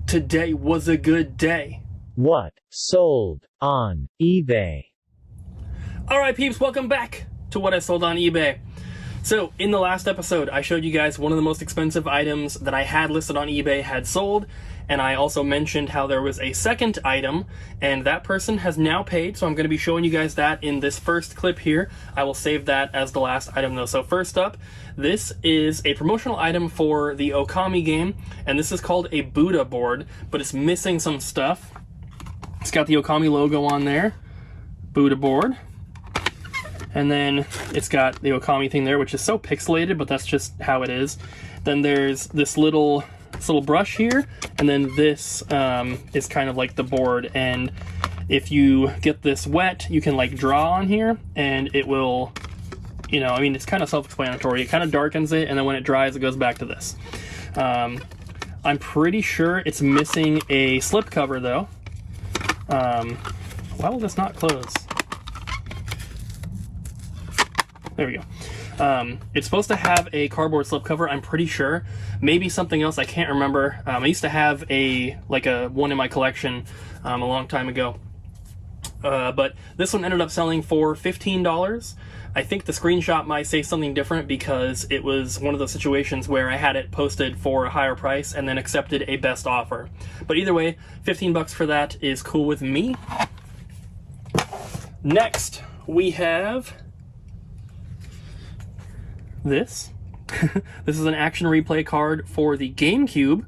Today was a good day. What sold on eBay? Alright peeps, welcome back to What I Sold on eBay. So, in the last episode, I showed you guys one of the most expensive items that I had listed on eBay had sold, and I also mentioned how there was a second item, and that person has now paid, so I'm going to be showing you guys that in this first clip here. I will save that as the last item though. So first up, this is a promotional item for the Okami game, and this is called a Buddha board, but it's missing some stuff. It's got the Okami logo on there, Buddha board. And then it's got the Okami thing there, which is so pixelated, but that's just how it is. Then there's this little brush here, and then this is kind of like the board. And if you get this wet, you can like draw on here, and it will, you know, I mean, it's kind of self-explanatory. It kind of darkens it, and then when it dries, it goes back to this. I'm pretty sure it's missing a slip cover though. Why will this not close? There we go. It's supposed to have a cardboard slipcover, I'm pretty sure. Maybe something else, I can't remember. I used to have one in my collection a long time ago. But this one ended up selling for $15. I think the screenshot might say something different because it was one of those situations where I had it posted for a higher price and then accepted a best offer. But either way, 15 bucks for that is cool with me. Next, we have this. This is an action replay card for the GameCube,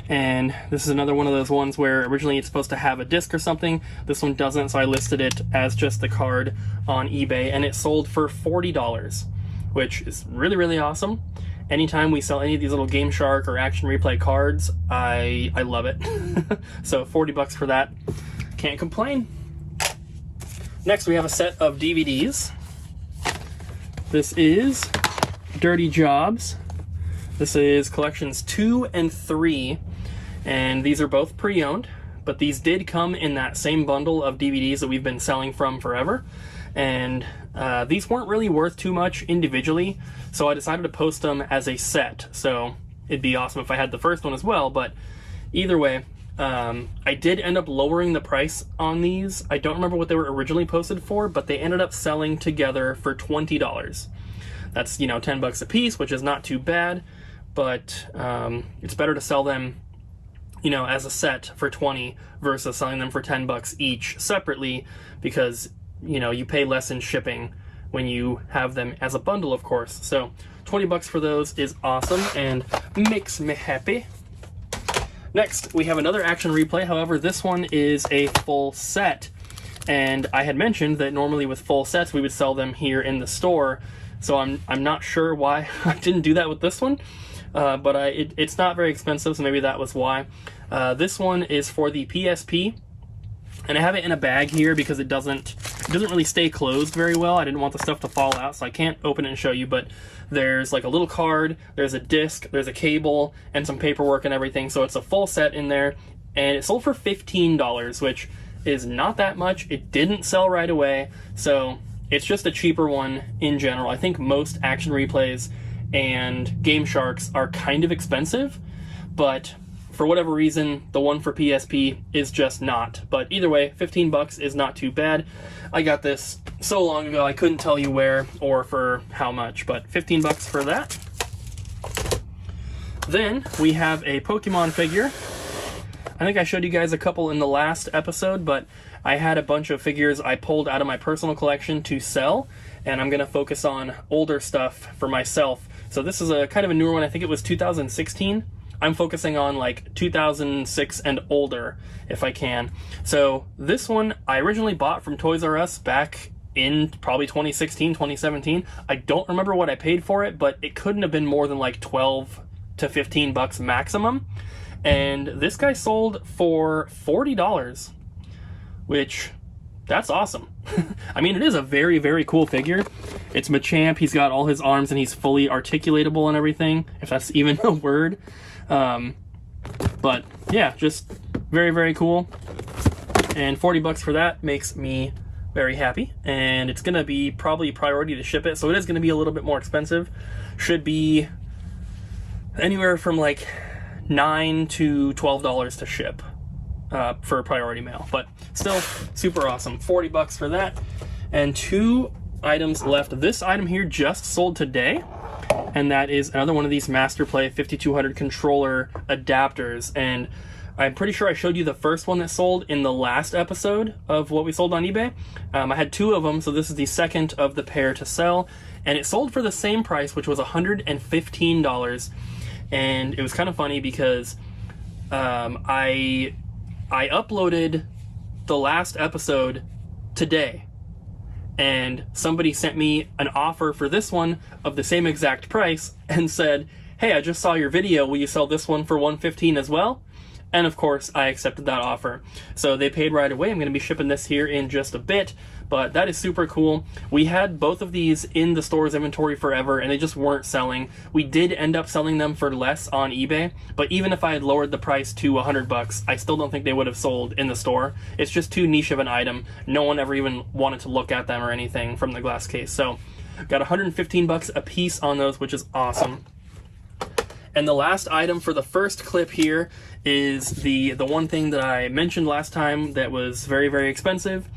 and this is another one of those ones where originally it's supposed to have a disc or something. This one doesn't, so I listed it as just the card on eBay, and it sold for $40, which is really, really awesome. Anytime we sell any of these little Game Shark or action replay cards, I love it. So 40 bucks for that, can't complain. Next, we have a set of DVDs. This is Dirty Jobs. This is collections 2 and 3, and these are both pre-owned, but these did come in that same bundle of DVDs that we've been selling from forever, and these weren't really worth too much individually, so I decided to post them as a set. So it'd be awesome if I had the first one as well, but either way, I did end up lowering the price on these. I don't remember what they were originally posted for, but they ended up selling together for $20. That's, you know, 10 bucks a piece, which is not too bad, but it's better to sell them, you know, as a set for 20 versus selling them for 10 bucks each separately, because, you know, you pay less in shipping when you have them as a bundle, of course. So 20 bucks for those is awesome and makes me happy. Next, we have another action replay. However, this one is a full set, and I had mentioned that normally with full sets we would sell them here in the store. So I'm not sure why I didn't do that with this one, but it's not very expensive, so maybe that was why. This one is for the PSP, and I have it in a bag here because it doesn't really stay closed very well. I didn't want the stuff to fall out, so I can't open it and show you, but there's like a little card, there's a disc, there's a cable, and some paperwork and everything, so it's a full set in there, and it sold for $15, which is not that much. It didn't sell right away, so it's just a cheaper one in general. I think most action replays and Game Sharks are kind of expensive, but for whatever reason, the one for PSP is just not. But either way, 15 bucks is not too bad. I got this so long ago, I couldn't tell you where or for how much, but 15 bucks for that. Then we have a Pokemon figure. I think I showed you guys a couple in the last episode, but I had a bunch of figures I pulled out of my personal collection to sell, and I'm going to focus on older stuff for myself. So this is a kind of a newer one. I think it was 2016. I'm focusing on like 2006 and older if I can. So this one I originally bought from Toys R Us back in probably 2016, 2017. I don't remember what I paid for it, but it couldn't have been more than like 12 to 15 bucks maximum. And this guy sold for $40, which, that's awesome. I mean, it is a very, very cool figure. It's Machamp, he's got all his arms and he's fully articulatable and everything, if that's even a word. But yeah, just very, very cool. And 40 bucks for that makes me very happy. And it's gonna be probably priority to ship it, so it is gonna be a little bit more expensive. Should be anywhere from like $9 to $12 to ship for priority mail, but still super awesome. $40 for that. And 2 items left. This item here just sold today, and that is another one of these Masterplay 5200 controller adapters. And I'm pretty sure I showed you the first one that sold in the last episode of what we sold on eBay. I had 2 of them, so this is the second of the pair to sell, and it sold for the same price, which was $115. And it was kind of funny because I uploaded the last episode today, and somebody sent me an offer for this one of the same exact price and said, hey, I just saw your video, will you sell this one for $115 as well? And of course, I accepted that offer. So they paid right away. I'm going to be shipping this here in just a bit, but that is super cool. We had both of these in the store's inventory forever, and they just weren't selling. We did end up selling them for less on eBay, but even if I had lowered the price to $100, I still don't think they would have sold in the store. It's just too niche of an item. No one ever even wanted to look at them or anything from the glass case. So got $115 a piece on those, which is awesome. And the last item for the first clip here is the one thing that I mentioned last time that was very, very expensive,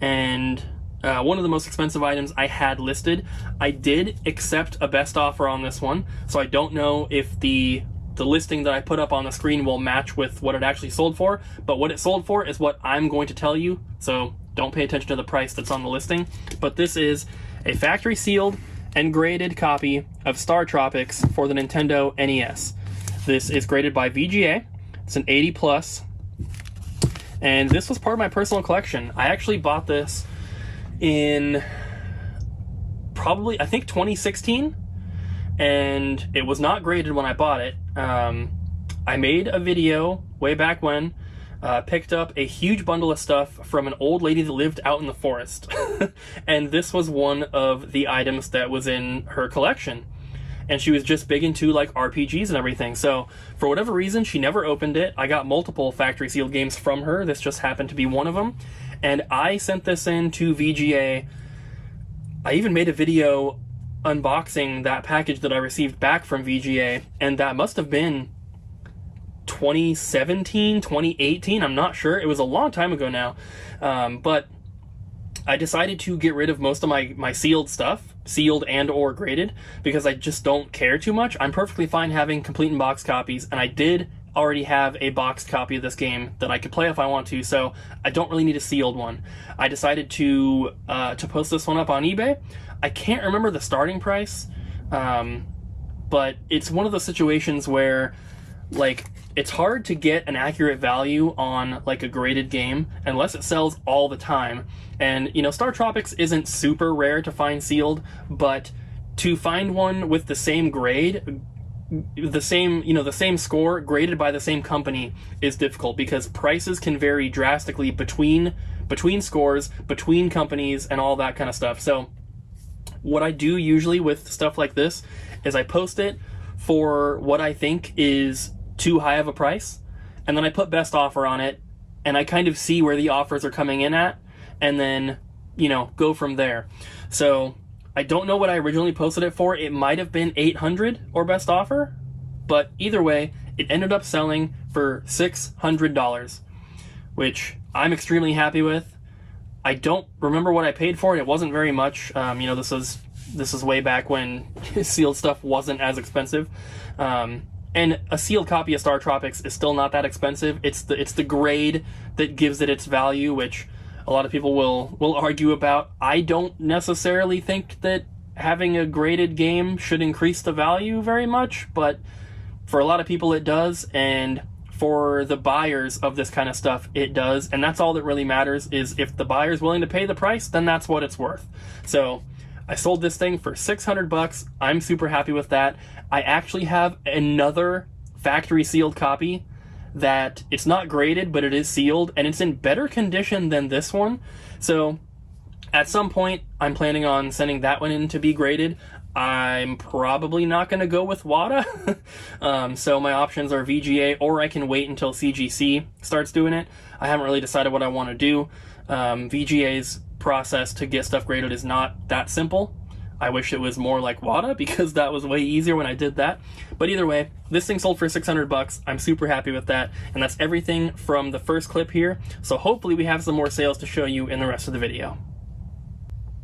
and one of the most expensive items I had listed. I did accept a best offer on this one, so I don't know if the listing that I put up on the screen will match with what it actually sold for, but what it sold for is what I'm going to tell you, so don't pay attention to the price that's on the listing. But this is a factory sealed and graded copy of Star Tropics for the Nintendo NES. This is graded by VGA. It's an 80 plus, and this was part of my personal collection. I actually bought this in probably, I think, 2016, and it was not graded when I bought it. I made a video way back when, picked up a huge bundle of stuff from an old lady that lived out in the forest. And this was one of the items that was in her collection. And she was just big into like RPGs and everything. So for whatever reason, she never opened it. I got multiple factory sealed games from her. This just happened to be one of them. And I sent this in to VGA. I even made a video unboxing that package that I received back from VGA. And that must have been 2017, 2018, I'm not sure. It was a long time ago now. But I decided to get rid of most of my sealed stuff, sealed and or graded, because I just don't care too much. I'm perfectly fine having complete and boxed copies, and I did already have a boxed copy of this game that I could play if I want to, so I don't really need a sealed one. I decided to post this one up on eBay. I can't remember the starting price, but it's one of those situations where, like, it's hard to get an accurate value on like a graded game unless it sells all the time. And you know, Star Tropics isn't super rare to find sealed, but to find one with the same grade, the same score graded by the same company is difficult, because prices can vary drastically between scores, between companies, and all that kind of stuff. So what I do usually with stuff like this is I post it for what I think is too high of a price, and then I put best offer on it, and I kind of see where the offers are coming in at, and then, you know, go from there. So I don't know what I originally posted it for. It might have been $800 or best offer, but either way, it ended up selling for $600, which I'm extremely happy with. I don't remember what I paid for it. It wasn't very much. You know, this is way back when sealed stuff wasn't as expensive. And a sealed copy of Star Tropics is still not that expensive. It's the grade that gives it its value, which a lot of people will argue about. I don't necessarily think that having a graded game should increase the value very much, but for a lot of people it does, and for the buyers of this kind of stuff it does, and that's all that really matters. Is if the buyer's willing to pay the price, then that's what it's worth. So I sold this thing for $600. I'm super happy with that. I actually have another factory sealed copy that it's not graded, but it is sealed, and it's in better condition than this one. So at some point, I'm planning on sending that one in to be graded. I'm probably not going to go with WADA. So my options are VGA, or I can wait until CGC starts doing it. I haven't really decided what I want to do. VGA's process to get stuff graded is not that simple. I wish it was more like WADA because that was way easier when I did that. But either way, this thing sold for 600 bucks. I'm super happy with that. And that's everything from the first clip here. So hopefully we have some more sales to show you in the rest of the video.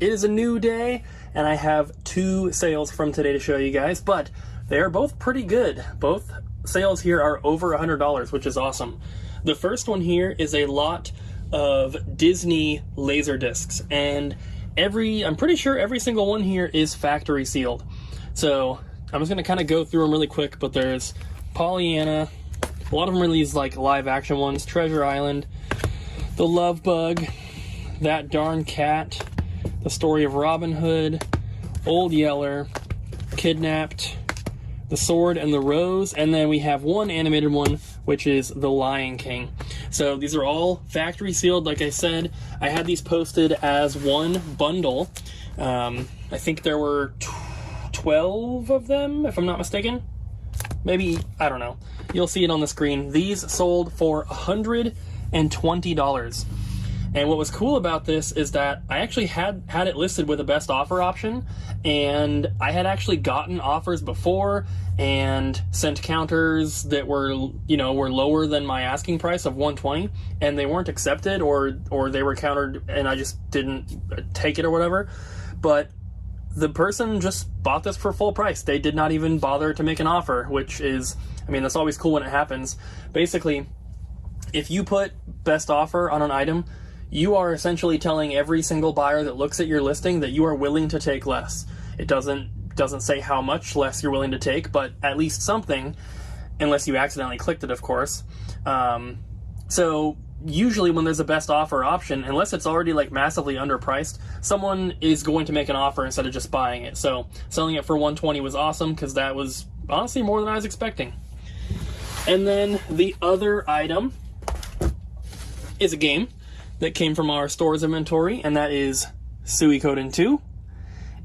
It is a new day, and I have 2 sales from today to show you guys, but they are both pretty good. Both sales here are over $100, which is awesome. The first one here is a lot of Disney laser discs, and I'm pretty sure every single one here is factory sealed. So I'm just gonna kind of go through them really quick, but there's Pollyanna, a lot of them are these like live action ones, Treasure Island, The Love Bug, That Darn Cat, The Story of Robin Hood, Old Yeller, Kidnapped, The Sword and the Rose, and then we have one animated one, which is The Lion King. So these are all factory sealed. Like I said, I had these posted as one bundle. I think there were 12 of them, if I'm not mistaken. Maybe, I don't know. You'll see it on the screen. These sold for $120. And what was cool about this is that I actually had it listed with a best offer option, and I had actually gotten offers before and sent counters that were lower than my asking price of $120, and they weren't accepted, or they were countered and I just didn't take it or whatever. But the person just bought this for full price. They did not even bother to make an offer, which is, I mean, that's always cool when it happens. Basically, if you put best offer on an item, you are essentially telling every single buyer that looks at your listing that you are willing to take less. It doesn't say how much less you're willing to take, but at least something, unless you accidentally clicked it, of course. So usually when there's a best offer option, unless it's already like massively underpriced, someone is going to make an offer instead of just buying it. So selling it for $120 was awesome, because that was honestly more than I was expecting. And then the other item is a game that came from our store's inventory, and that is Suey Coden 2.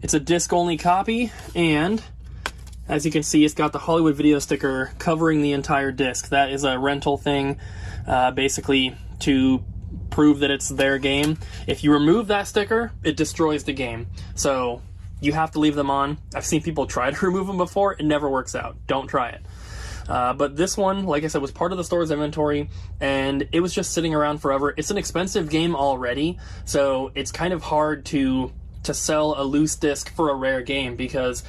It's a disc-only copy, and as you can see, it's got the Hollywood video sticker covering the entire disc. That is a rental thing, basically to prove that it's their game. If you remove that sticker, it destroys the game. So you have to leave them on. I've seen people try to remove them before. It never works out. Don't try it. But this one, like I said, was part of the store's inventory, and it was just sitting around forever. It's an expensive game already, so it's kind of hard to sell a loose disc for a rare game, because,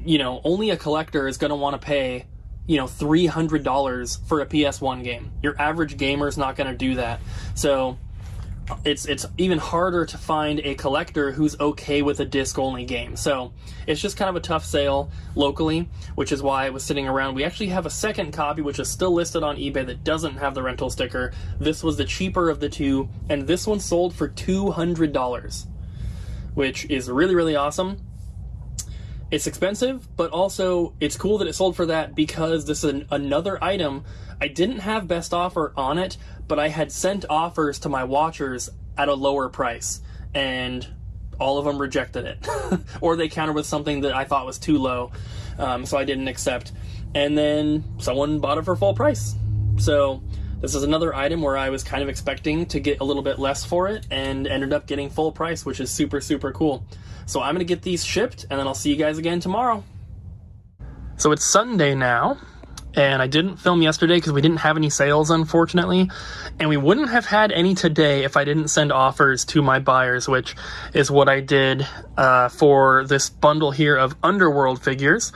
you know, only a collector is going to want to pay, you know, $300 for a PS1 game. Your average gamer is not going to do that. So it's even harder to find a collector who's okay with a disc-only game. So it's just kind of a tough sale locally, which is why it was sitting around. We actually have a second copy, which is still listed on eBay, that doesn't have the rental sticker. This was the cheaper of the two, and this one sold for $200, which is really, really awesome. It's expensive, but also it's cool that it sold for that, because this is another item. I didn't have best offer on it, but I had sent offers to my watchers at a lower price, and all of them rejected it. Or they countered with something that I thought was too low, so I didn't accept. And then someone bought it for full price. So this is another item where I was kind of expecting to get a little bit less for it, and ended up getting full price, which is super, super cool. So I'm going to get these shipped, and then I'll see you guys again tomorrow. So it's Sunday now, and I didn't film yesterday because we didn't have any sales, unfortunately, and we wouldn't have had any today if I didn't send offers to my buyers, which is what I did for this bundle here of Underworld figures.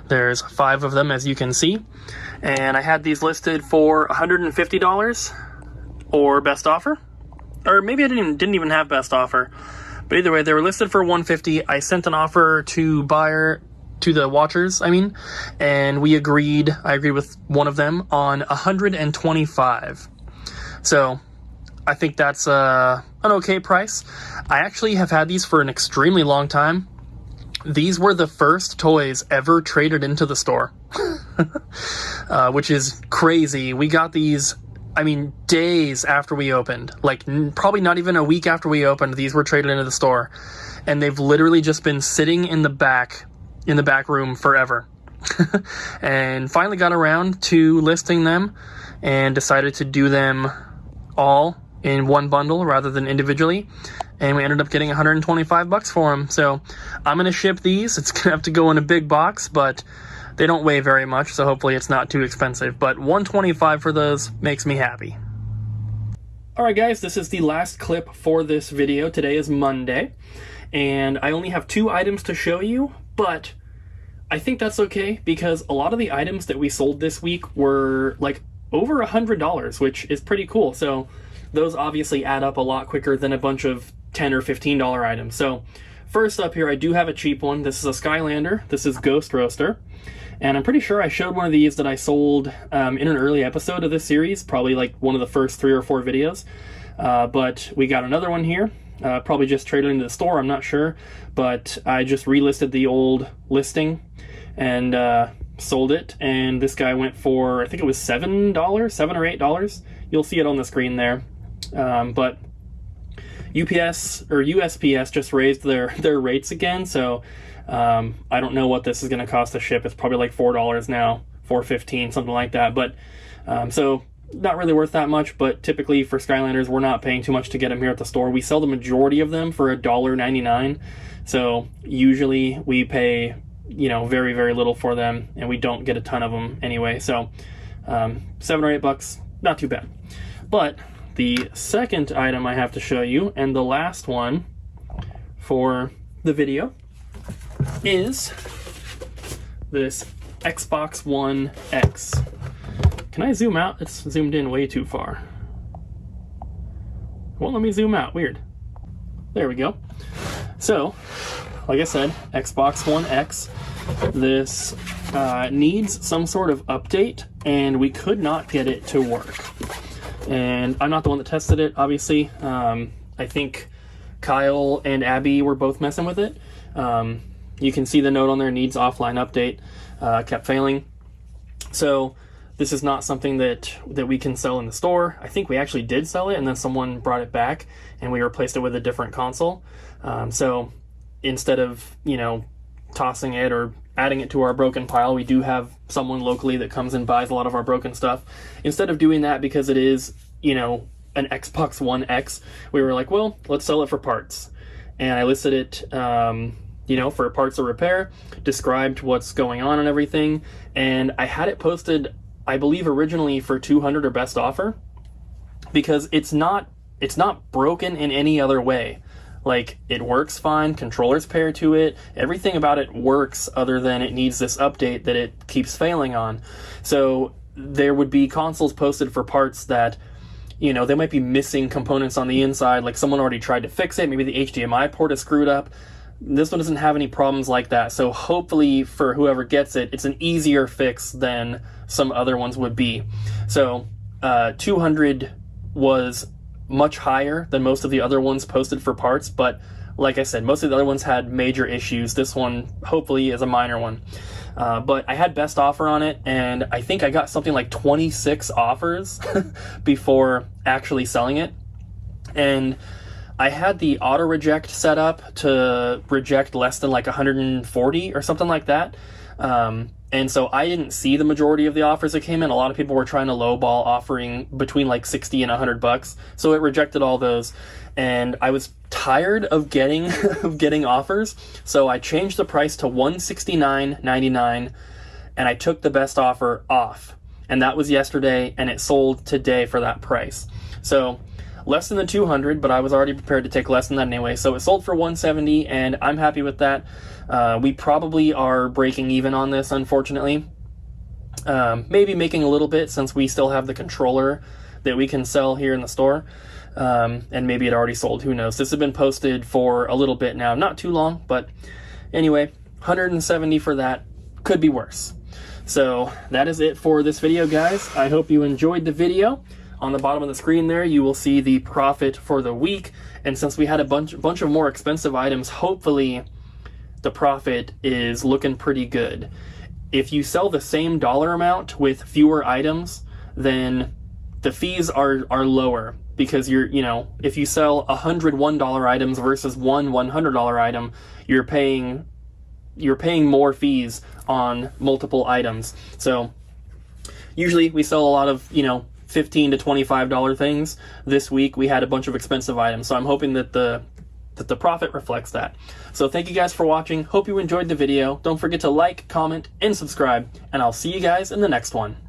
There's 5 of them, as you can see, and I had these listed for $150 or best offer, or maybe I didn't even have best offer. But either way, they were listed for $150. I sent an offer to the watchers, and I agreed with one of them on $125. So I think that's an okay price. I actually have had these for an extremely long time. These were the first toys ever traded into the store, which is crazy. We got these, days after we opened, like probably not even a week after we opened, these were traded into the store, and they've literally just been sitting in the back room forever. And finally got around to listing them and decided to do them all in one bundle rather than individually, and we ended up getting 125 bucks for them. So I'm going to ship these. It's going to have to go in a big box, but they don't weigh very much, so hopefully it's not too expensive. But 125 for those makes me happy. Alright guys, this is the last clip for this video. Today is Monday, and I only have 2 items to show you, but I think that's okay because a lot of the items that we sold this week were like over $100, which is pretty cool. So those obviously add up a lot quicker than a bunch of $10 or $15 items. So first up here, I do have a cheap one. This is a Skylander. This is Ghost Roaster. And I'm pretty sure I showed one of these that I sold in an early episode of this series, probably like one of the first 3 or 4 videos. But we got another one here. Probably just traded into the store, I'm not sure. But I just relisted the old listing and sold it. And this guy went for, I think it was $7 or $8. You'll see it on the screen there. But UPS or USPS just raised their rates again, so I don't know what this is going to cost to ship. It's probably like $4 now, $4.15, something like that. But so not really worth that much. But typically for Skylanders, we're not paying too much to get them here at the store. We sell the majority of them for $1.99. So usually we pay, you know, very, very little for them, and we don't get a ton of them anyway. So $7 or $8, not too bad. But the second item I have to show you, and the last one for the video, is this Xbox One X. Can I zoom out? It's zoomed in way too far. Won't let me zoom out. Weird. There we go. So, like I said, Xbox One X. This needs some sort of update, and we could not get it to work. And I'm not the one that tested it, obviously. I think Kyle and Abby were both messing with it. You can see the note on there, needs offline update, kept failing. So this is not something that we can sell in the store. I think we actually did sell it, and then someone brought it back, and we replaced it with a different console. So instead of, you know, tossing it or adding it to our broken pile, we do have someone locally that comes and buys a lot of our broken stuff. Instead of doing that, because it is, you know, an Xbox One X, we were like, well, let's sell it for parts. And I listed it, you know, for parts or repair, described what's going on and everything. And I had it posted, I believe originally for 200 or best offer, because it's not broken in any other way. Like, it works fine, controllers pair to it, everything about it works other than it needs this update that it keeps failing on. So there would be consoles posted for parts that, you know, they might be missing components on the inside, like someone already tried to fix it, maybe the HDMI port is screwed up. This one doesn't have any problems like that, so hopefully for whoever gets it, it's an easier fix than some other ones would be. So 200 was much higher than most of the other ones posted for parts, but like I said, most of the other ones had major issues. This one hopefully is a minor one. But I had best offer on it, and I think I got something like 26 offers before actually selling it. And I had the auto reject set up to reject less than like 140 or something like that. And so I didn't see the majority of the offers that came in. A lot of people were trying to lowball, offering between like 60 and $100. So it rejected all those. And I was tired of getting offers. So I changed the price to $169.99, and I took the best offer off. And that was yesterday, and it sold today for that price. So less than the 200, but I was already prepared to take less than that anyway. So it sold for $170, and I'm happy with that. We probably are breaking even on this, unfortunately. Maybe making a little bit, since we still have the controller that we can sell here in the store. And maybe it already sold, who knows. This has been posted for a little bit now, not too long, but anyway, 170 for that. Could be worse. So that is it for this video, guys. I hope you enjoyed the video. On the bottom of the screen there, you will see the profit for the week. And since we had a bunch of more expensive items, hopefully the profit is looking pretty good. If you sell the same dollar amount with fewer items, then the fees are lower, because if you sell 100 $1 items versus one $100 item, you're paying more fees on multiple items. So usually we sell a lot of, $15 to $25 things. This week we had a bunch of expensive items, so I'm hoping that the profit reflects that. So thank you guys for watching. Hope you enjoyed the video. Don't forget to like, comment, and subscribe, and I'll see you guys in the next one.